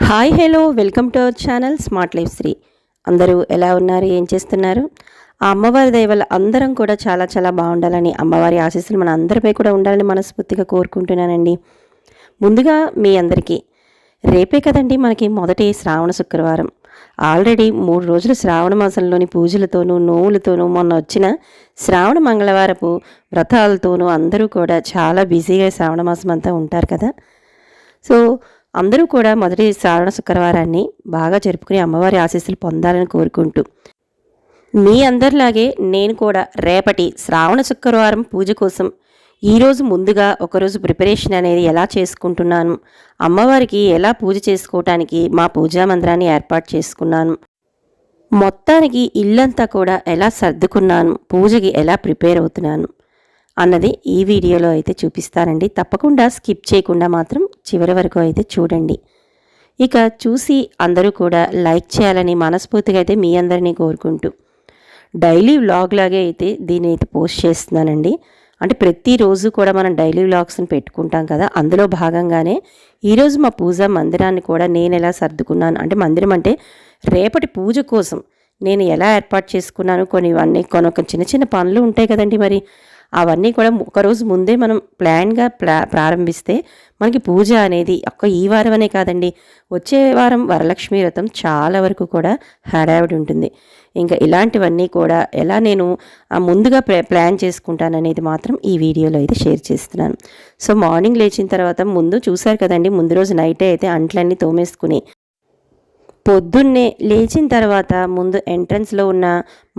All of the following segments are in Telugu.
Hi hello welcome to our channel smart life Sri. అందరూ ఎలా ఉన్నారు, ఏం చేస్తున్నారు? ఆ అమ్మవారి దయ వల్ల అందరం కూడా చాలా చాలా బాగుండాలని, అమ్మవారి ఆశీస్సులు మన అందరిపై కూడా ఉండాలని మనస్ఫూర్తిగా కోరుకుంటున్నానండి. ముందుగా మీ అందరికీ రేపే కదండి మనకి మొదటి శ్రావణ శుక్రవారం. ఆల్రెడీ 3 రోజులు శ్రావణ మాసంలోని పూజలతోనూ నోవులతోనూ మొన్న వచ్చిన శ్రావణ మంగళవారపు వ్రతాలతోనూ అందరూ కూడా చాలా బిజీగా శ్రావణ మాసం అంతా ఉంటారు కదా. సో అందరూ కూడా మొదటి శ్రావణ శుక్రవారాన్ని బాగా జరుపుకుని అమ్మవారి ఆశీస్సులు పొందాలని కోరుకుంటూ, మీ అందరిలాగే నేను కూడా రేపటి శ్రావణ శుక్రవారం పూజ కోసం ఈరోజు ముందుగా ఒకరోజు ప్రిపరేషన్ అనేది ఎలా చేసుకుంటున్నాను, అమ్మవారికి ఎలా పూజ చేసుకోవటానికి మా పూజా మందిరాన్ని ఏర్పాటు చేసుకున్నాను, మొత్తానికి ఇల్లంతా కూడా ఎలా సర్దుకున్నాను, పూజకి ఎలా ప్రిపేర్ అవుతున్నాను అన్నది ఈ వీడియోలో అయితే చూపిస్తానండి. తప్పకుండా స్కిప్ చేయకుండా మాత్రం చివరి వరకు అయితే చూడండి. ఇక చూసి అందరూ కూడా లైక్ చేయాలని మనస్ఫూర్తిగా అయితే మీ అందరినీ కోరుకుంటూ, డైలీ వ్లాగ్ లాగే అయితే దీన్ని అయితే పోస్ట్ చేస్తున్నానండి. అంటే ప్రతిరోజు కూడా మనం డైలీ వ్లాగ్స్ని పెట్టుకుంటాం కదా, అందులో భాగంగానే ఈరోజు మా పూజా మందిరాన్ని కూడా నేను ఎలా సర్దుకున్నాను, అంటే మందిరం అంటే రేపటి పూజ కోసం నేను ఎలా ఏర్పాటు చేసుకున్నాను, కొన్ని చిన్న చిన్న పనులు ఉంటాయి కదండి, మరి అవన్నీ కూడా ఒకరోజు ముందే మనం ప్లాన్గా ప్రారంభిస్తే మనకి పూజ అనేది ఈ వారం అనే కాదండి, వచ్చే వారం వరలక్ష్మి వ్రతం చాలా వరకు కూడా హడావిడి ఉంటుంది. ఇంకా ఇలాంటివన్నీ కూడా ఎలా నేను ముందుగా ప్లాన్ చేసుకుంటాననేది మాత్రం ఈ వీడియోలో అయితే షేర్ చేస్తున్నాను. సో మార్నింగ్ లేచిన తర్వాత ముందు చూశారు కదండి, ముందు రోజు నైటే అయితే అంట్లన్నీ తోమేసుకుని పొద్దున్నే లేచిన తర్వాత ముందు ఎంట్రన్స్లో ఉన్న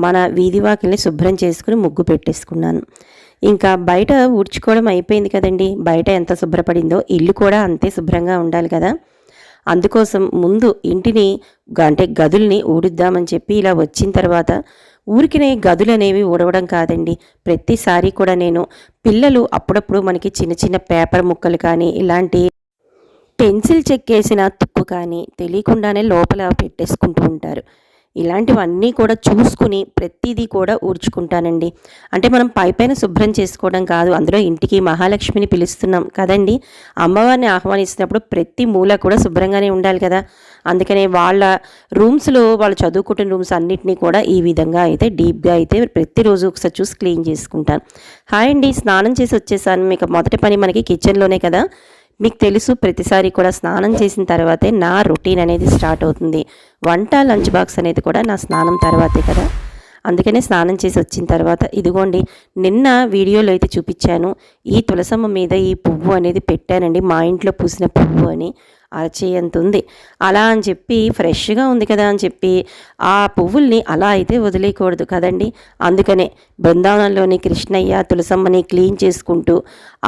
మన వీధి వాకిల్ని శుభ్రం చేసుకుని ముగ్గు పెట్టేసుకున్నాను. ఇంకా బయట ఊడ్చుకోవడం అయిపోయింది కదండి, బయట ఎంత శుభ్రపడిందో ఇల్లు కూడా అంతే శుభ్రంగా ఉండాలి కదా. అందుకోసం ముందు ఇంటిని అంటే గదుల్ని ఊడుద్దామని చెప్పి ఇలా వచ్చిన తర్వాత ఊరికినే గదులు అనేవి ఊడవడం కాదండి, ప్రతిసారి కూడా నేను పిల్లలు అప్పుడప్పుడు మనకి చిన్న చిన్న పేపర్ ముక్కలు కానీ ఇలాంటి పెన్సిల్ చెక్కేసిన తుక్కు కానీ తెలియకుండానే లోపల పెట్టేసుకుంటూ ఉంటారు. ఇలాంటివన్నీ కూడా చూసుకుని ప్రతిదీ కూడా ఊడ్చుకుంటానండి. అంటే మనం పైపైన శుభ్రం చేసుకోవడం కాదు, అందులో ఇంటికి మహాలక్ష్మిని పిలుస్తున్నాం కదండి, అమ్మవారిని ఆహ్వానిస్తున్నప్పుడు ప్రతి మూల కూడా శుభ్రంగానే ఉండాలి కదా. అందుకనే వాళ్ళ రూమ్స్లో వాళ్ళు చదువుకుంటున్న రూమ్స్ అన్నిటినీ కూడా ఈ విధంగా అయితే డీప్గా అయితే ప్రతిరోజు ఒకసారి చూసి క్లీన్ చేసుకుంటాను. హాయ్ అండి, స్నానం చేసి వచ్చేసాను. మీకు మొదటి పని మనకి కిచెన్లోనే కదా, మీకు తెలుసు ప్రతిసారి కూడా స్నానం చేసిన తర్వాతే నా రొటీన్ అనేది స్టార్ట్ అవుతుంది. వంట లంచ్ బాక్స్ అనేది కూడా నా స్నానం తర్వాతే కదా. అందుకనే స్నానం చేసి వచ్చిన తర్వాత ఇదిగోండి, నిన్న వీడియోలో అయితే చూపించాను, ఈ తులసమ్మ మీద ఈ పువ్వు అనేది పెట్టానండి, మా ఇంట్లో పూసిన పువ్వు అని, అరచేయంత ఉంది. అలా అని చెప్పి ఫ్రెష్గా ఉంది కదా అని చెప్పి ఆ పువ్వుల్ని అలా అయితే వదిలేయకూడదు కదండి. అందుకనే బృందావనంలోని కృష్ణయ్య తులసమ్మని క్లీన్ చేసుకుంటూ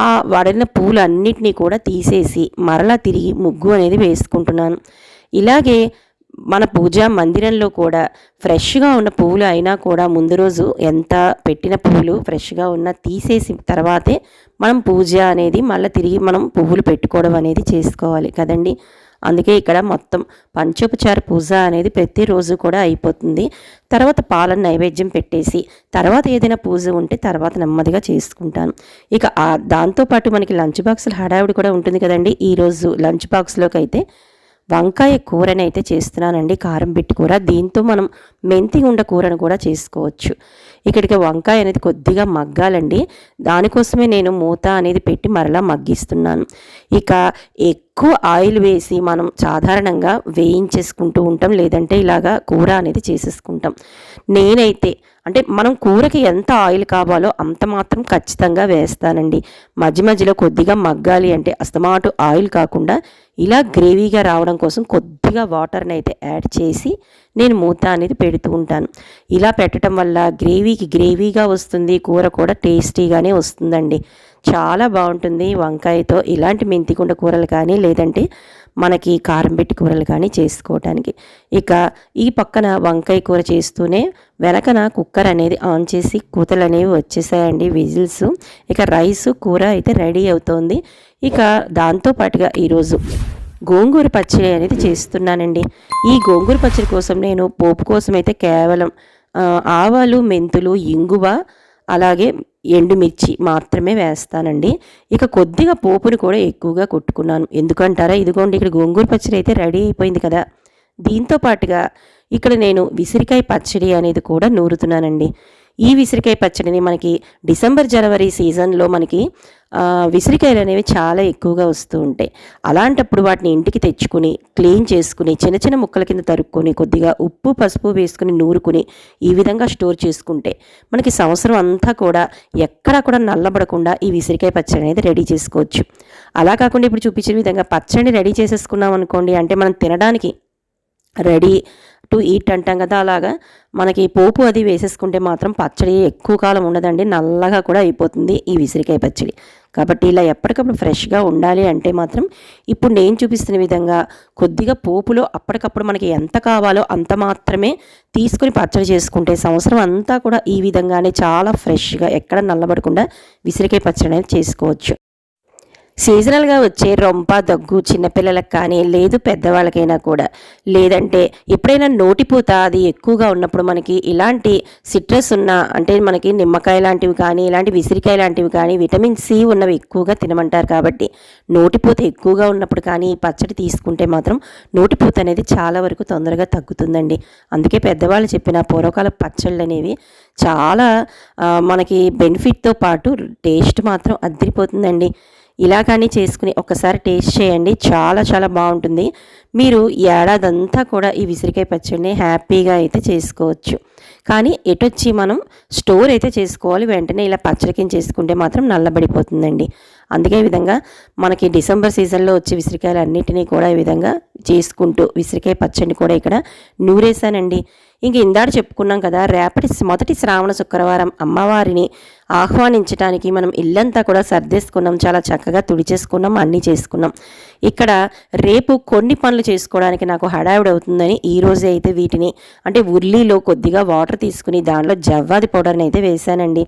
ఆ వాడిన పువ్వులు అన్నిటినీ కూడా తీసేసి మరలా తిరిగి ముగ్గు అనేది వేసుకుంటున్నాను. ఇలాగే మన పూజా మందిరంలో కూడా ఫ్రెష్గా ఉన్న పువ్వులు అయినా కూడా ముందు రోజు ఎంత పెట్టిన పువ్వులు ఫ్రెష్గా ఉన్న తీసేసి తర్వాతే మనం పూజ అనేది మళ్ళీ తిరిగి మనం పువ్వులు పెట్టుకోవడం అనేది చేసుకోవాలి కదండి. అందుకే ఇక్కడ మొత్తం పంచోపచార పూజ అనేది ప్రతిరోజు కూడా అయిపోతుంది. తర్వాత పాలన నైవేద్యం పెట్టేసి తర్వాత ఏదైనా పూజ ఉంటే తర్వాత నెమ్మదిగా చేసుకుంటాను. ఇక దాంతోపాటు మనకి లంచ్ బాక్సులు హడావిడి కూడా ఉంటుంది కదండి. ఈరోజు లంచ్ బాక్స్లోకి అయితే వంకాయ కూరని అయితే చేస్తున్నానండి, కారం పెట్టి కూర. దీంతో మనం మెంతి ఉండ కూరను కూడా చేసుకోవచ్చు. ఇక్కడికి వంకాయ అనేది కొద్దిగా మగ్గాలండి, దానికోసమే నేను మూత అనేది పెట్టి మరలా మగ్గిస్తున్నాను. ఇక ఎక్కువ ఆయిల్ వేసి మనం సాధారణంగా వేయించేసుకుంటూ ఉంటాం, లేదంటే ఇలాగా కూర అనేది చేసేసుకుంటాం. నేనైతే అంటే మనం కూరకి ఎంత ఆయిల్ కావాలో అంత మాత్రం ఖచ్చితంగా వేస్తానండి. మధ్య మధ్యలో కొద్దిగా మగ్గాలి అంటే అస్తమాటు ఆయిల్ కాకుండా ఇలా గ్రేవీగా రావడం కోసం కొద్దిగా వాటర్ని అయితే యాడ్ చేసి నేను మూత అనేది పెడుతూ ఉంటాను. ఇలా పెట్టడం వల్ల గ్రేవీగా వస్తుంది, కూర కూడా టేస్టీగానే వస్తుందండి, చాలా బాగుంటుంది వంకాయతో. ఇలాంటి మెంతికుండ కూరలు కానీ లేదంటే మనకి కారం పెట్టి కూరలు కానీ చేసుకోవటానికి. ఇక ఈ పక్కన వంకాయ కూర చేస్తూనే వెనకన కుక్కర్ అనేది ఆన్ చేసి కూతలు అనేవి వచ్చేసాయండి, విజిల్స్. ఇక రైస్ కూర అయితే రెడీ అవుతోంది. ఇక దాంతోపాటుగా ఈరోజు గోంగూర పచ్చడి అనేది చేస్తున్నానండి. ఈ గోంగూర పచ్చడి కోసం నేను పోపు కోసం అయితే కేవలం ఆవాలు, మెంతులు, ఇంగువ, అలాగే ఎండుమిర్చి మాత్రమే వేస్తానండి. ఇక కొద్దిగా పోపుని కూడా ఎక్కువగా కొట్టుకున్నాను. ఎందుకంటారా, ఇదిగోండి ఇక్కడ గోంగూర పచ్చడి అయితే రెడీ అయిపోయింది కదా. దీంతో పాటుగా ఇక్కడ నేను విసిరికాయ పచ్చడి అనేది కూడా నూరుతున్నానండి. ఈ విసిరికాయ పచ్చడిని మనకి డిసెంబర్ జనవరి సీజన్లో మనకి విసిరికాయలు అనేవి చాలా ఎక్కువగా వస్తూ ఉంటాయి. అలాంటప్పుడు వాటిని ఇంటికి తెచ్చుకుని క్లీన్ చేసుకుని చిన్న చిన్న ముక్కల కింద తరుక్కొని కొద్దిగా ఉప్పు పసుపు వేసుకుని నూరుకుని ఈ విధంగా స్టోర్ చేసుకుంటే మనకి సంవత్సరం అంతా కూడా ఎక్కడా కూడా నల్లబడకుండా ఈ విసిరికాయ పచ్చడి అనేది రెడీ చేసుకోవచ్చు. అలా కాకుండా ఇప్పుడు చూపించిన విధంగా పచ్చడిని రెడీ చేసేసుకున్నాం అనుకోండి, అంటే మనం తినడానికి రెడీ టు ఈట్ అంటాం కదా, అలాగా మనకి పోపు అది వేసేసుకుంటే మాత్రం పచ్చడి ఎక్కువ కాలం ఉండదండి, నల్లగా కూడా అయిపోతుంది ఈ విసిరికాయ పచ్చడి. కాబట్టి ఇలా ఎప్పటికప్పుడు ఫ్రెష్గా ఉండాలి అంటే మాత్రం ఇప్పుడు నేను చూపిస్తున్న విధంగా కొద్దిగా పోపులో అప్పటికప్పుడు మనకి ఎంత కావాలో అంత మాత్రమే తీసుకుని పచ్చడి చేసుకుంటే సంవత్సరం అంతా కూడా ఈ విధంగానే చాలా ఫ్రెష్గా ఎక్కడ నల్లబడకుండా విసిరికాయ పచ్చడి అనేది చేసుకోవచ్చు. సీజనల్గా వచ్చే రొంప దగ్గు చిన్నపిల్లలకు కానీ లేదు పెద్దవాళ్ళకైనా కూడా, లేదంటే ఎప్పుడైనా నోటిపూత అది ఎక్కువగా ఉన్నప్పుడు మనకి ఇలాంటి సిట్రస్ ఉన్న అంటే మనకి నిమ్మకాయ లాంటివి కానీ ఇలాంటి విసిరికాయ లాంటివి కానీ విటమిన్ సి ఉన్నవి ఎక్కువగా తినమంటారు. కాబట్టి నోటిపూత ఎక్కువగా ఉన్నప్పుడు కానీ ఈ పచ్చడి తీసుకుంటే మాత్రం నోటిపూత అనేది చాలా వరకు తొందరగా తగ్గుతుందండి. అందుకే పెద్దవాళ్ళు చెప్పిన పూర్వకాల పచ్చళ్ళు అనేవి చాలా మనకి బెనిఫిట్తో పాటు టేస్ట్ మాత్రం అదిరిపోతుందండి. ఇలా కానీ చేసుకుని ఒకసారి టేస్ట్ చేయండి, చాలా చాలా బాగుంటుంది. మీరు ఏడాదంతా కూడా ఈ విసిరికాయ పచ్చడిని హ్యాపీగా అయితే చేసుకోవచ్చు. కానీ ఎటొచ్చి మనం స్టోర్ అయితే చేసుకోవాలి, వెంటనే ఇలా పచ్చడి కింద చేసుకుంటే మాత్రం నల్లబడిపోతుందండి. అందుకే ఈ విధంగా మనకి డిసెంబర్ సీజన్లో వచ్చే విసిరికాయలు అన్నిటినీ కూడా ఈ విధంగా చేసుకుంటూ విసిరికాయ పచ్చడిని కూడా ఇక్కడ నూరేసానండి. ఇంక ఇందాక చెప్పుకున్నాం కదా, రేపటి మొదటి శ్రావణ శుక్రవారం అమ్మవారిని ఆహ్వానించడానికి మనం ఇల్లంతా కూడా సర్దేసుకున్నాం, చాలా చక్కగా తుడిచేసుకున్నాం, అన్నీ చేసుకున్నాం. ఇక్కడ రేపు కొన్ని పనులు చేసుకోవడానికి నాకు హడావిడి అవుతుందని ఈరోజే అయితే వీటిని అంటే ఉర్లీలో కొద్దిగా వాటర్ తీసుకుని దాంట్లో జవ్వాది పౌడర్ని అయితే వేసానండి.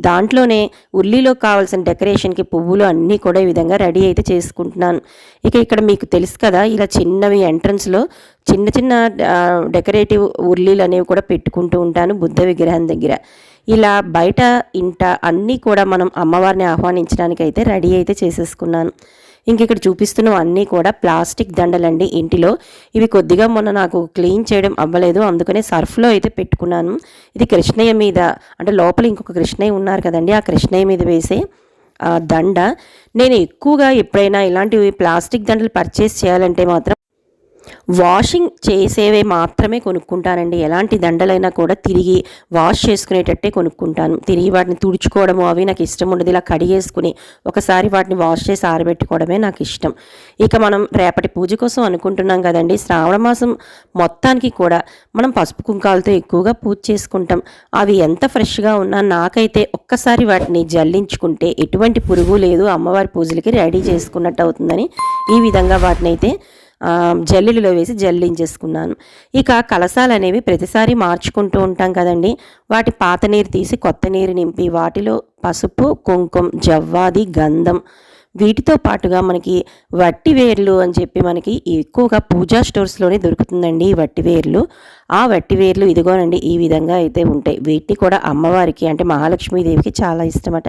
దాంట్లోనే ఉర్లీలో కావాల్సిన డెకరేషన్కి పువ్వులు అన్నీ కూడా ఈ విధంగా రెడీ అయితే చేసుకుంటున్నాను. ఇక ఇక్కడ మీకు తెలుసు కదా, ఇలా చిన్నవి ఎంట్రన్స్లో చిన్న చిన్న డెకరేటివ్ ఉర్లీలు అనేవి కూడా పెట్టుకుంటూ ఉంటాను బుద్ధ విగ్రహం దగ్గర. ఇలా బయట ఇంట అన్నీ కూడా మనం అమ్మవారిని ఆహ్వానించడానికి అయితే రెడీ అయితే చేసేసుకున్నాను. ఇంక ఇక్కడ చూపిస్తున్న అన్నీ కూడా ప్లాస్టిక్ దండలండి ఇంటిలో. ఇవి కొద్దిగా మొన్న నాకు క్లీన్ చేయడం అవ్వలేదు, అందుకనే సర్ఫ్లో అయితే పెట్టుకున్నాను. ఇది కృష్ణయ్య మీద అంటే లోపల ఇంకొక కృష్ణయ్య ఉన్నారు కదండి, ఆ కృష్ణయ్య మీద వేసే దండ. నేను ఎక్కువగా ఎప్పుడైనా ఇలాంటివి ప్లాస్టిక్ దండలు పర్చేస్ చేయాలంటే మాత్రం వాషింగ్ చేసేవే మాత్రమే కొనుక్కుంటానండి. ఎలాంటి దండలైనా కూడా తిరిగి వాష్ చేసుకునేటట్టే కొనుక్కుంటాను. తిరిగి వాటిని తుడుచుకోవడము అవి నాకు ఇష్టం ఉండదు. ఇలా కడిగేసుకుని ఒకసారి వాటిని వాష్ చేసి ఆరబెట్టుకోవడమే నాకు ఇష్టం. ఇక మనం రేపటి పూజ కోసం అనుకుంటున్నాం కదండి, శ్రావణ మాసం మొత్తానికి కూడా మనం పసుపు కుంకాలతో ఎక్కువగా పూజ చేసుకుంటాం. అవి ఎంత ఫ్రెష్గా ఉన్నా నాకైతే ఒక్కసారి వాటిని జల్లించుకుంటే ఎటువంటి పురుగు లేదు, అమ్మవారి పూజలకి రెడీ చేసుకున్నట్టు అవుతుందని ఈ విధంగా వాటిని అయితే జల్లిలో వేసి జల్లించేసుకున్నాను. ఇక కలశాలు అనేవి ప్రతిసారి మార్చుకుంటూ ఉంటాం కదండి, వాటి పాత నీరు తీసి కొత్త నీరు నింపి వాటిలో పసుపు కుంకుమ జవ్వాది గంధం వీటితో పాటుగా మనకి వట్టివేర్లు అని చెప్పి మనకి ఎక్కువగా పూజా స్టోర్స్లోనే దొరుకుతుందండి ఈ వట్టివేర్లు. ఆ వట్టివేర్లు ఇదిగోనండి ఈ విధంగా అయితే ఉంటాయి. వీటిని కూడా అమ్మవారికి అంటే మహాలక్ష్మీదేవికి చాలా ఇష్టమట.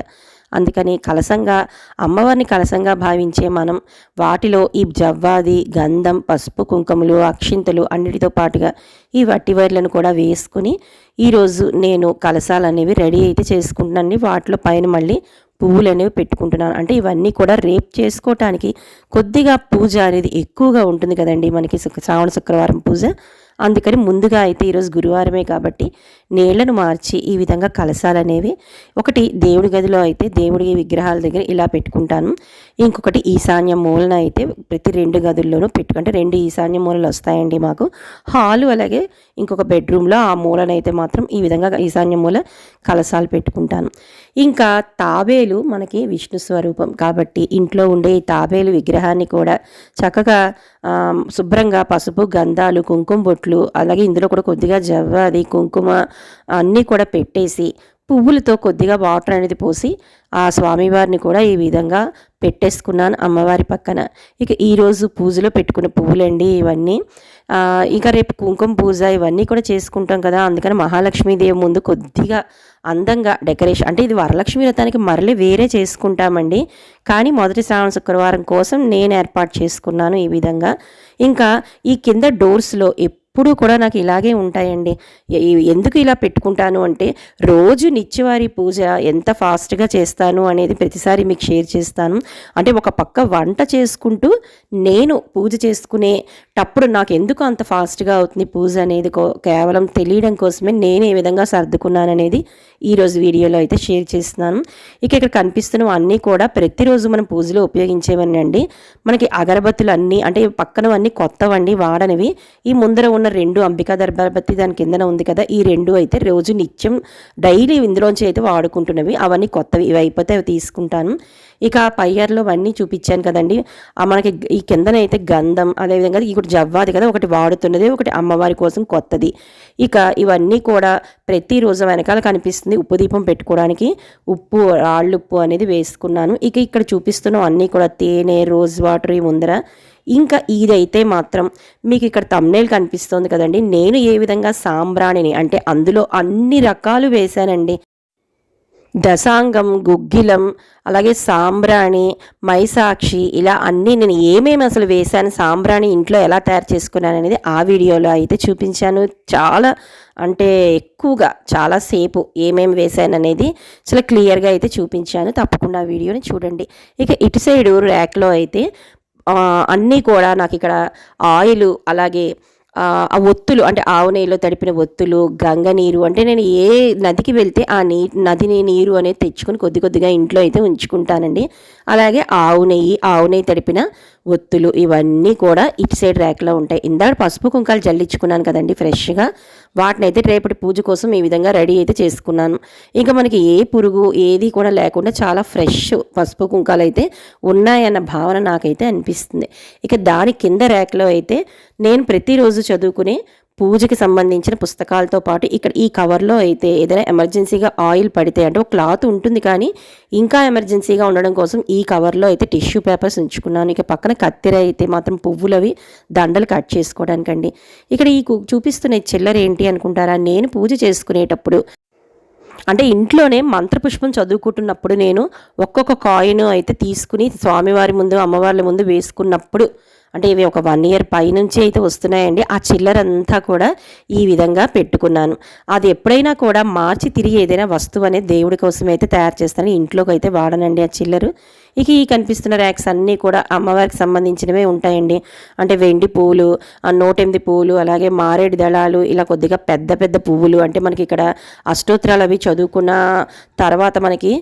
అందుకని కలసంగా అమ్మవారిని కలసంగా భావించే మనం వాటిలో ఈ జవ్వాది గంధం పసుపు కుంకుమలు అక్షింతలు అన్నిటితో పాటుగా ఈ వట్టివేర్లను కూడా వేసుకుని ఈరోజు నేను కలసాలు అనేవి రెడీ అయితే చేసుకుంటున్నాను. వాటిలో పైన మళ్ళీ పువ్వులు అనేవి పెట్టుకుంటున్నాను. అంటే ఇవన్నీ కూడా రేపు చేసుకోవటానికి కొద్దిగా పూజ అనేది ఎక్కువగా ఉంటుంది కదండి మనకి శ్రావణ శుక్రవారం పూజ. అందుకని ముందుగా అయితే ఈరోజు గురువారమే కాబట్టి నీళ్లను మార్చి ఈ విధంగా కలశాలు అనేవి ఒకటి దేవుడి గదిలో అయితే దేవుడి విగ్రహాల దగ్గర ఇలా పెట్టుకుంటాను. ఇంకొకటి ఈశాన్య మూలన అయితే ప్రతి 2 గదుల్లోనూ పెట్టుకుంటే 2 ఈశాన్య మూలలు వస్తాయండి మాకు. హాలు అలాగే ఇంకొక బెడ్రూమ్లో ఆ మూలనైతే మాత్రం ఈ విధంగా ఈశాన్య మూల కలశాలు పెట్టుకుంటాను. ఇంకా తాబేలు మనకి విష్ణు స్వరూపం కాబట్టి ఇంట్లో ఉండే ఈ తాబేలు విగ్రహాన్ని కూడా చక్కగా శుభ్రంగా పసుపు గంధాలు కుంకుమ బొట్లు అలాగే ఇందులో కూడా కొద్దిగా జవ్వాది కుంకుమ అన్నీ కూడా పెట్టేసి పువ్వులతో కొద్దిగా వాటర్ అనేది పోసి ఆ స్వామివారిని కూడా ఈ విధంగా పెట్టేసుకున్నాను అమ్మవారి పక్కన. ఇక ఈరోజు పూజలో పెట్టుకున్న పువ్వులండి ఇవన్నీ. ఇక రేపు కుంకుమ పూజ ఇవన్నీ కూడా చేసుకుంటాం కదా, అందుకని మహాలక్ష్మీదేవి ముందు కొద్దిగా అందంగా డెకరేషన్, అంటే ఇది వరలక్ష్మి వ్రతానికి మరలి వేరే చేసుకుంటామండి, కానీ మొదటి శ్రావణ శుక్రవారం కోసం నేను ఏర్పాటు చేసుకున్నాను ఈ విధంగా. ఇంకా ఈ కింద డోర్స్లో ఎప్పుడూ కూడా నాకు ఇలాగే ఉంటాయండి. ఎందుకు ఇలా పెట్టుకుంటాను అంటే, రోజు నిత్యవారి పూజ ఎంత ఫాస్ట్గా చేస్తాను అనేది ప్రతిసారి మీకు షేర్ చేస్తాను. అంటే ఒక పక్క వంట చేసుకుంటూ నేను పూజ చేసుకునేటప్పుడు నాకు ఎందుకు అంత ఫాస్ట్గా అవుతుంది పూజ అనేది కేవలం తెలియడం కోసమే నేను ఏ విధంగా సర్దుకున్నాను అనేది ఈరోజు వీడియోలో అయితే షేర్ చేస్తున్నాను. ఇక్కడ కనిపిస్తున్నవి అన్నీ కూడా ప్రతిరోజు మనం పూజలో ఉపయోగించేవన్నీ అండి. మనకి అగరబత్తులు అన్నీ అంటే పక్కనవన్నీ కొత్తవండి, వాడనివి. ఈ ముందర ఉన్న 2 అంబికా దర్బారబత్తి దాని కిందన ఉంది కదా, ఈ 2 అయితే రోజు నిత్యం డైలీ ఇందులోంచి అయితే వాడుకుంటున్నవి, అవన్నీ కొత్తవి. ఇవి అయిపోతే అవి తీసుకుంటాను. ఇక పయ్యర్లో అవన్నీ చూపించాను కదండి, మనకి ఈ కిందనైతే గంధం, అదేవిధంగా ఒకటి జవ్వాది కదా, ఒకటి వాడుతున్నది, ఒకటి అమ్మవారి కోసం కొత్తది. ఇక ఇవన్నీ కూడా ప్రతిరోజు వెనకాల కనిపిస్తుంది ఉప్పు దీపం పెట్టుకోవడానికి ఉప్పు, రాళ్ళుప్పు అనేది వేసుకున్నాను. ఇక ఇక్కడ చూపిస్తున్నాం అన్నీ కూడా తేనె, రోజ్ వాటర్ ఈ ముందర. ఇంకా ఇదైతే మాత్రం మీకు ఇక్కడ థంబ్నెయిల్ కనిపిస్తుంది కదండి, నేను ఏ విధంగా సాంబ్రాణిని అంటే అందులో అన్ని రకాలు వేశానండి. దశాంగం, గుగ్గిలం, అలాగే సాంబ్రాణి, మైసాక్షి, ఇలా అన్నీ నేను ఏమేమి అసలు వేశాను, సాంబ్రాణి ఇంట్లో ఎలా తయారు చేసుకున్నాను అనేది ఆ వీడియోలో అయితే చూపించాను. చాలా అంటే ఎక్కువగా చాలాసేపు ఏమేమి వేశాను అనేది చాలా క్లియర్గా అయితే చూపించాను. తప్పకుండా ఆ వీడియోని చూడండి. ఇక ఇటు సైడు ర్యాక్లో అయితే అన్నీ కూడా నాకు ఇక్కడ ఆయిల్, అలాగే ఆ ఒత్తులు అంటే ఆవు నెయ్యిలో తడిపిన ఒత్తులు, గంగ నీరు, అంటే నేను ఏ నదికి వెళ్తే ఆ నది నీరు అనేది తెచ్చుకొని కొద్ది కొద్దిగా ఇంట్లో అయితే ఉంచుకుంటానండి. అలాగే ఆవు నెయ్యి తడిపిన ఒత్తులు ఇవన్నీ కూడా ఇటు సైడ్ ర్యాక్లో ఉంటాయి. ఇందాక పసుపు కుంకాలు జల్లించుకున్నాను కదండి ఫ్రెష్గా, వాటిని అయితే రేపటి పూజ కోసం ఈ విధంగా రెడీ అయితే చేసుకున్నాను. ఇంకా మనకి ఏ పురుగు ఏది కూడా లేకుండా చాలా ఫ్రెష్ పసుపు కుంకాలు అయితే ఉన్నాయన్న భావన నాకైతే అనిపిస్తుంది. ఇక దాని కింద ర్యాక్లో అయితే నేను ప్రతిరోజు చదువుకునే పూజకి సంబంధించిన పుస్తకాలతో పాటు ఇక్కడ ఈ కవర్లో అయితే ఏదైనా ఎమర్జెన్సీగా ఆయిల్ పడితే, అంటే ఒక క్లాత్ ఉంటుంది కానీ ఇంకా ఎమర్జెన్సీగా ఉండడం కోసం ఈ కవర్లో అయితే టిష్యూ పేపర్స్ ఉంచుకున్నాను. ఇక పక్కన కత్తెర అయితే మాత్రం పువ్వులవి దండలు కట్ చేసుకోవడానికండి. ఇక్కడ ఈ చూపిస్తున్న చిల్లర ఏంటి అనుకుంటారా, నేను పూజ చేసుకునేటప్పుడు అంటే ఇంట్లోనే మంత్రపుష్పం చదువుకుంటున్నప్పుడు నేను ఒక్కొక్క కాయిన్ అయితే తీసుకుని స్వామివారి ముందు, అమ్మవారి ముందు వేసుకున్నప్పుడు, అంటే ఇవి ఒక 1 year పైనుంచి అయితే వస్తున్నాయండి. ఆ చిల్లరంతా కూడా ఈ విధంగా పెట్టుకున్నాను. అది ఎప్పుడైనా కూడా మార్చి తిరిగి ఏదైనా వస్తువు అనేది దేవుడి కోసం అయితే తయారు చేస్తాను, ఇంట్లోకి అయితే వాడనండి ఆ చిల్లరు. ఇక ఈ కనిపిస్తున్న ర్యాక్స్ అన్నీ కూడా అమ్మవారికి సంబంధించినవే ఉంటాయండి. అంటే వెండి పువ్వులు, 108 పువ్వులు, అలాగే మారేడు దళాలు, ఇలా కొద్దిగా పెద్ద పెద్ద పువ్వులు, అంటే మనకి ఇక్కడ అష్టోత్తరాలు అవి చదువుకున్న తర్వాత మనకి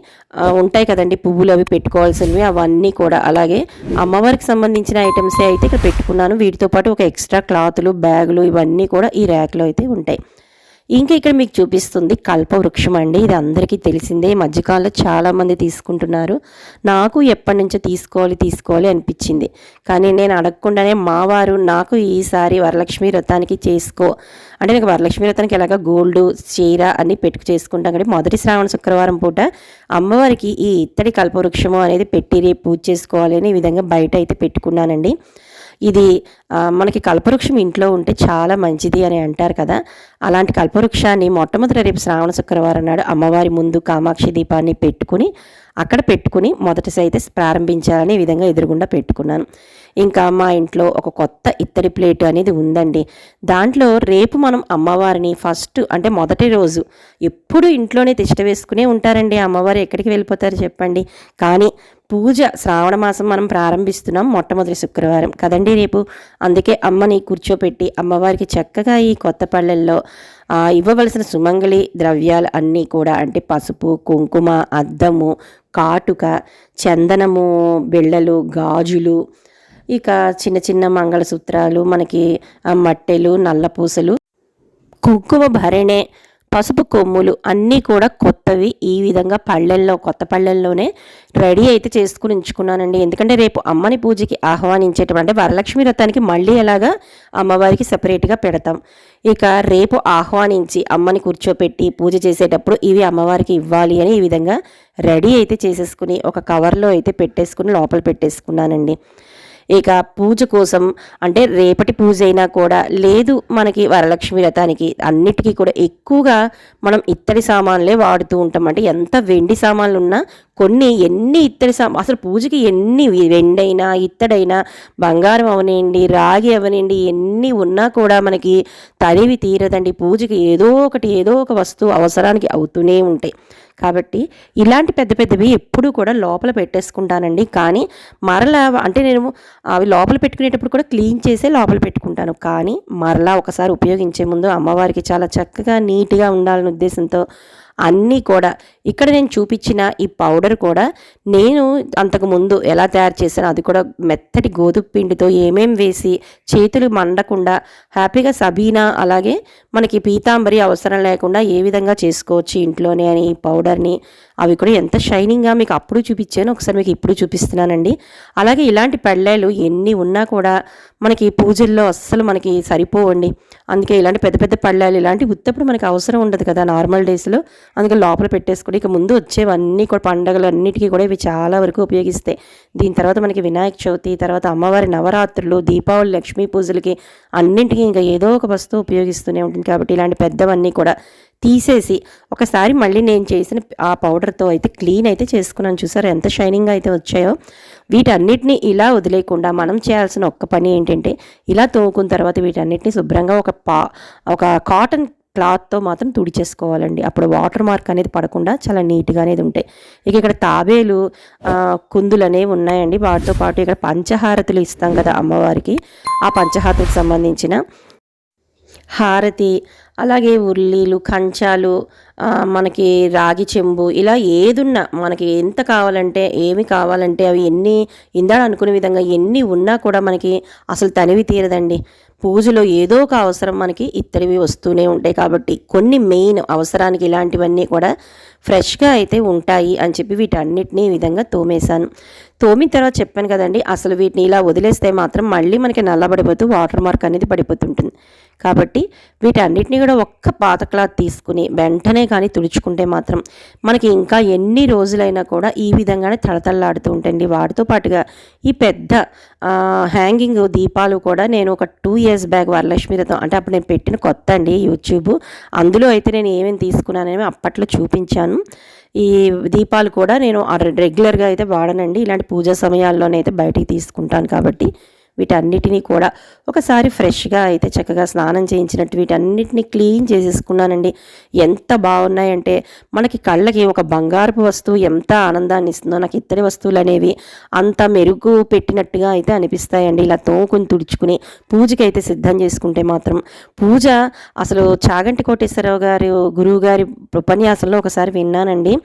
ఉంటాయి కదండి పువ్వులు అవి పెట్టుకోవాల్సినవి, అవన్నీ కూడా. అలాగే అమ్మవారికి సంబంధించిన ఐటమ్సే అయితే ఇక్కడ పెట్టుకున్నాను. వీటితో పాటు ఒక ఎక్స్ట్రా క్లాతులు, బ్యాగులు ఇవన్నీ కూడా ఈ ర్యాక్లో అయితే ఉంటాయి. ఇంకా ఇక్కడ మీకు చూపిస్తుంది కల్పవృక్షం అండి. ఇది అందరికీ తెలిసిందే, ఈ మధ్యకాలంలో చాలామంది తీసుకుంటున్నారు. నాకు ఎప్పటి నుంచో తీసుకోవాలి అనిపించింది, కానీ నేను అడగకుండానే మా వారు నాకు ఈసారి వరలక్ష్మి వ్రతానికి చేసుకో అంటే, నాకు వరలక్ష్మి వ్రతానికి ఎలాగ గోల్డ్ చీర అన్నీ పెట్టుకు చేసుకుంటాం కానీ మొదటి శ్రావణ శుక్రవారం పూట అమ్మవారికి ఈ ఇత్తడి కల్పవృక్షము అనేది పెట్టి రేపు పూజ చేసుకోవాలి అని ఈ విధంగా బయట అయితే పెట్టుకున్నానండి. ఇది మనకి కల్పవృక్షం ఇంట్లో ఉంటే చాలా మంచిది అని అంటారు కదా, అలాంటి కల్పవృక్షాన్ని మొట్టమొదటి రేపు శ్రావణ శుక్రవారం నాడు అమ్మవారి ముందు కామాక్షి దీపాన్ని పెట్టుకుని మొదటిసారి అయితే ప్రారంభించాలని ఈ విధంగా ఎదురుగుండా పెట్టుకున్నాను. ఇంకా మా ఇంట్లో ఒక కొత్త ఇత్తడి ప్లేట్ అనేది ఉందండి. దాంట్లో రేపు మనం అమ్మవారిని ఫస్ట్ అంటే మొదటి రోజు ఎప్పుడు ఇంట్లోనే తిష్ట వేసుకునే ఉంటారండి, అమ్మవారు ఎక్కడికి వెళ్ళిపోతారు చెప్పండి. కానీ పూజ శ్రావణ మాసం మనం ప్రారంభిస్తున్నాం మొట్టమొదటి శుక్రవారం కదండి రేపు. అందుకే అమ్మని కూర్చోపెట్టి అమ్మవారికి చక్కగా ఈ కొత్త పళ్ళల్లో ఇవ్వవలసిన సుమంగళి ద్రవ్యాలు అన్నీ కూడా, అంటే పసుపు, కుంకుమ, అద్దము, కాటుక, చందనము, బిళ్ళలు, గాజులు, ఇక చిన్న చిన్న మంగళసూత్రాలు, మనకి మట్టెలు, నల్లపూసలు, కుంకుమ భరణే, పసుపు కొమ్ములు అన్నీ కూడా కొత్తవి ఈ విధంగా పళ్ళెల్లో, కొత్త పళ్ళెల్లోనే రెడీ అయితే చేసుకుని ఉంచుకున్నానండి. ఎందుకంటే రేపు అమ్మని పూజకి ఆహ్వానించేటప్పుడు అంటే వరలక్ష్మి వ్రతానికి మళ్ళీ ఎలాగా అమ్మవారికి సపరేట్గా పెడతాం. ఇక రేపు ఆహ్వానించి అమ్మని కూర్చోపెట్టి పూజ చేసేటప్పుడు ఇవి అమ్మవారికి ఇవ్వాలి అని ఈ విధంగా రెడీ అయితే చేసేసుకుని ఒక కవర్లో అయితే పెట్టేసుకుని లోపల పెట్టేసుకున్నానండి. ఇక పూజ కోసం అంటే రేపటి పూజ అయినా కూడా లేదు మనకి వరలక్ష్మి వ్రతానికి అన్నిటికీ కూడా ఎక్కువగా మనం ఇత్తడి సామాన్లే వాడుతూ ఉంటాం. అంటే ఎంత వెండి సామాన్లు ఉన్నా ఎన్ని ఇత్తడి అసలు పూజకి ఎన్ని వెండైనా ఇత్తడైనా బంగారం అవనండి రాగి అవనండి ఎన్ని ఉన్నా కూడా మనకి తనివి తీరదండి. పూజకి ఏదో ఒక వస్తువు అవసరానికి అవుతూనే ఉంటాయి. కాబట్టి ఇలాంటి పెద్ద పెద్దవి ఎప్పుడూ కూడా లోపల పెట్టేసుకుంటానండి. కానీ మరలా అంటే నేను అవి లోపల పెట్టుకునేటప్పుడు కూడా క్లీన్ చేసే లోపల పెట్టుకుంటాను. కానీ మరలా ఒకసారి ఉపయోగించే ముందు అమ్మవారికి చాలా చక్కగా నీట్గా ఉండాలనే ఉద్దేశంతో అన్నీ కూడా ఇక్కడ నేను చూపించిన ఈ పౌడర్ కూడా నేను అంతకుముందు ఎలా తయారు చేశానో అది కూడా మెత్తటి గోధుమ పిండితో ఏమేం వేసి చేతులు మండకుండా హ్యాపీగా సబీనా అలాగే మనకి పీతాంబరి అవసరం లేకుండా ఏ విధంగా చేసుకోవచ్చు ఇంట్లోనే అని ఈ పౌడర్ని అవి కూడా ఎంత షైనింగ్గా మీకు అప్పుడు చూపించాను, ఒకసారి మీకు ఇప్పుడు చూపిస్తున్నానండి. అలాగే ఇలాంటి పెళ్ళేలు ఎన్ని ఉన్నా కూడా మనకి పూజల్లో అస్సలు మనకి సరిపోవండి. అందుకే ఇలాంటి పెద్ద పెద్ద పళ్ళాలు ఇలాంటివి ఉత్తప్పుడు మనకి అవసరం ఉండదు కదా నార్మల్ డేస్లో. అందుకే లోపల పెట్టేసుకుని ఇక ముందు వచ్చేవన్నీ కూడా పండుగలు అన్నిటికీ కూడా ఇవి చాలా వరకు ఉపయోగిస్తాయి. దీని తర్వాత మనకి వినాయక చవితి, తర్వాత అమ్మవారి నవరాత్రులు, దీపావళి, లక్ష్మీ పూజలకి అన్నింటికీ ఇంకా ఏదో ఒక వస్తువు ఉపయోగిస్తూనే ఉంటుంది. కాబట్టి ఇలాంటి పెద్దవన్నీ కూడా తీసేసి ఒకసారి మళ్ళీ నేను చేసిన ఆ పౌడర్తో అయితే క్లీన్ అయితే చేసుకున్నాను. చూసారు ఎంత షైనింగ్గా అయితే వచ్చాయో. వీటన్నిటిని ఇలా వదిలేయకుండా మనం చేయాల్సిన ఒక్క పని ఏంటంటే ఇలా తోముకున్న తర్వాత వీటన్నిటిని శుభ్రంగా ఒక కాటన్ క్లాత్తో మాత్రం తుడిచేసుకోవాలండి. అప్పుడు వాటర్ మార్క్ అనేది పడకుండా చాలా నీట్గా అనేది ఉంటాయి. ఇక్కడ తాబేలు కుందులు అనేవి ఉన్నాయండి. వాటితో పాటు ఇక్కడ పంచహారతులు ఇస్తాం కదా అమ్మవారికి, ఆ పంచహారతులకు సంబంధించిన హారతి, అలాగే ఉర్లీలు, కంచాలు, మనకి రాగి చెంబు, ఇలా ఏదున్నా మనకి ఎంత కావాలంటే ఏమి కావాలంటే అవి ఇందాక అనుకునే విధంగా ఎన్ని ఉన్నా కూడా మనకి అసలు తనివి తీరదండి. పూజలో ఏదో ఒక అవసరం మనకి ఇత్తడివి వస్తూనే ఉంటాయి. కాబట్టి కొన్ని మెయిన్ అవసరానికి ఇలాంటివన్నీ కూడా ఫ్రెష్గా అయితే ఉంటాయి అని చెప్పి వీటన్నిటిని ఈ విధంగా తోమేశాను. తోమిన తర్వాత చెప్పాను కదండి, అసలు వీటిని ఇలా వదిలేస్తే మాత్రం మళ్ళీ మనకి నల్లబడిపోతూ వాటర్ మార్క్ అనేది పడిపోతుంటుంది. కాబట్టి వీటన్నిటిని కూడా ఒక్క పాత క్లాత్ తీసుకుని వెంటనే కానీ తుడుచుకుంటే మాత్రం మనకి ఇంకా ఎన్ని రోజులైనా కూడా ఈ విధంగానే తళతళలాడుతూ ఉంటాయండి. వాటితో పాటుగా ఈ పెద్ద హ్యాంగింగ్ దీపాలు కూడా నేను ఒక 2 years బ్యాక్ వరలక్ష్మి వ్రతం అంటే అప్పుడు నేను పెట్టిన కొత్త అండి యూట్యూబ్, అందులో అయితే నేను ఏమేమి తీసుకున్నానని అప్పట్లో చూపించాను. ఈ దీపాలు కూడా నేను రెగ్యులర్గా అయితే వాడనండి. ఇలాంటి పూజా సమయాల్లోనైతే బయటికి తీసుకుంటాను. కాబట్టి వీటన్నిటినీ కూడా ఒకసారి ఫ్రెష్గా అయితే చక్కగా స్నానం చేయించినట్టు వీటన్నిటిని క్లీన్ చేసేసుకున్నానండి. ఎంత బాగున్నాయంటే మనకి కళ్ళకి ఒక బంగారపు వస్తువు ఎంత ఆనందాన్ని ఇస్తుందో నాకు ఇత్తడి వస్తువులు అనేవి అంత మెరుగు పెట్టినట్టుగా అయితే అనిపిస్తాయండి. ఇలా తోముకుని తుడుచుకుని పూజకి అయితే సిద్ధం చేసుకుంటే మాత్రం పూజ అసలు చాగంటి కోటేశ్వరరావు గారు గురువు గారి ఉపన్యాసంలో ఒకసారి విన్నానండి.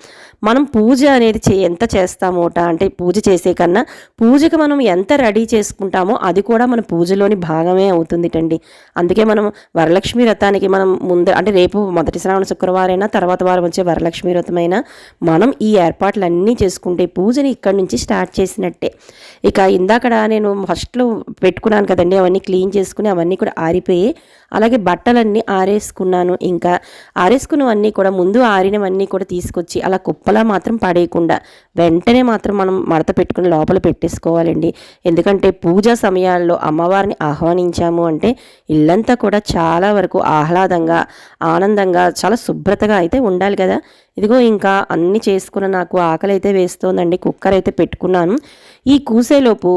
మనం పూజ అనేది ఎంత చేస్తామోట అంటే పూజ చేసే కన్నా పూజకి మనం ఎంత రెడీ చేసుకుంటామో అది కూడా మన పూజలోని భాగమే అవుతుందిటండి. అందుకే మనం వరలక్ష్మి వ్రతానికి మనం ముందు అంటే రేపు మొదటి శ్రావణ శుక్రవారైనా తర్వాత వారం వచ్చే వరలక్ష్మి వ్రతమైనా మనం ఈ ఏర్పాట్లన్నీ చేసుకుంటే పూజని ఇక్కడి నుంచి స్టార్ట్ చేసినట్టే. ఇక ఇందాకడ నేను ఫస్ట్లో పెట్టుకున్నాను కదండి, అవన్నీ క్లీన్ చేసుకుని అవన్నీ కూడా ఆరిపోయి అలాగే బట్టలన్నీ ఆరేసుకున్నాను. ఇంకా ఆరేసుకున్నవన్నీ కూడా ముందు ఆరినవన్నీ కూడా తీసుకొచ్చి అలా కుప్పలా మాత్రం పడేయకుండా వెంటనే మాత్రం మనం మడత పెట్టుకుని లోపల పెట్టేసుకోవాలండి. ఎందుకంటే పూజా సమయాల్లో అమ్మవారిని ఆహ్వానించాము అంటే ఇల్లంతా కూడా చాలా వరకు ఆహ్లాదంగా ఆనందంగా చాలా శుభ్రతగా అయితే ఉండాలి కదా. ఇదిగో ఇంకా అన్నీ చేసుకున్న నాకు ఆకలి అయితే వేస్తోందండి. కుక్కర్ అయితే పెట్టుకున్నాను. ఈ కూసేలోపు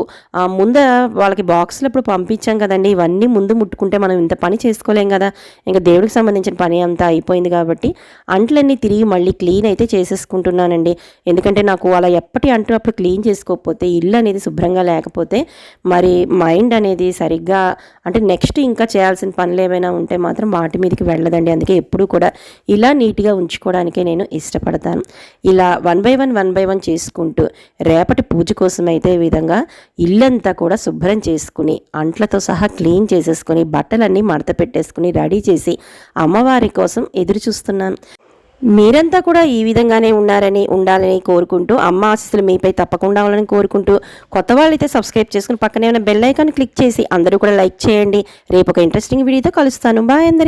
ముంద వాళ్ళకి బాక్సులు ఇప్పుడు పంపించాం కదండి, ఇవన్నీ ముందు ముట్టుకుంటే మనం ఇంత పని చేసుకోలేం కదా. ఇంకా దేవుడికి సంబంధించిన పని అంతా అయిపోయింది కాబట్టి అంట్లన్నీ తిరిగి మళ్ళీ క్లీన్ అయితే చేసేసుకుంటున్నానండి. ఎందుకంటే నాకు అలా ఎప్పటి అంటూ అప్పుడు క్లీన్ చేసుకోకపోతే ఇల్లు అనేది శుభ్రంగా లేకపోతే మరి మైండ్ అనేది సరిగ్గా అంటే నెక్స్ట్ ఇంకా చేయాల్సిన పనులు ఏమైనా ఉంటే మాత్రం వాటి మీదకి వెళ్ళదండి. అందుకే ఎప్పుడూ కూడా ఇలా నీట్గా ఉంచుకోవడానికే నేను నేను ఇష్టపడతాను. ఇలా 1 బై 1 చేసుకుంటూ రేపటి పూజ కోసం అయితే ఈ విధంగా ఇల్లంతా కూడా శుభ్రం చేసుకుని అంట్లతో సహా క్లీన్ చేసేసుకొని బట్టలన్నీ మడత పెట్టేసుకుని రెడీ చేసి అమ్మవారి కోసం ఎదురు చూస్తున్నాను. మీరంతా కూడా ఈ విధంగానే ఉండాలని కోరుకుంటూ, అమ్మ ఆశీస్సులు మీపై తప్పకుండా ఉండాలని కోరుకుంటూ, కొత్త వాళ్ళైతే సబ్స్క్రైబ్ చేసుకుని పక్కనే ఉన్న బెల్ ఐకాన్ క్లిక్ చేసి అందరూ కూడా లైక్ చేయండి. రేపు ఒక ఇంట్రెస్టింగ్ వీడియోతో కలుస్తాను. బాయ్ అందరికీ.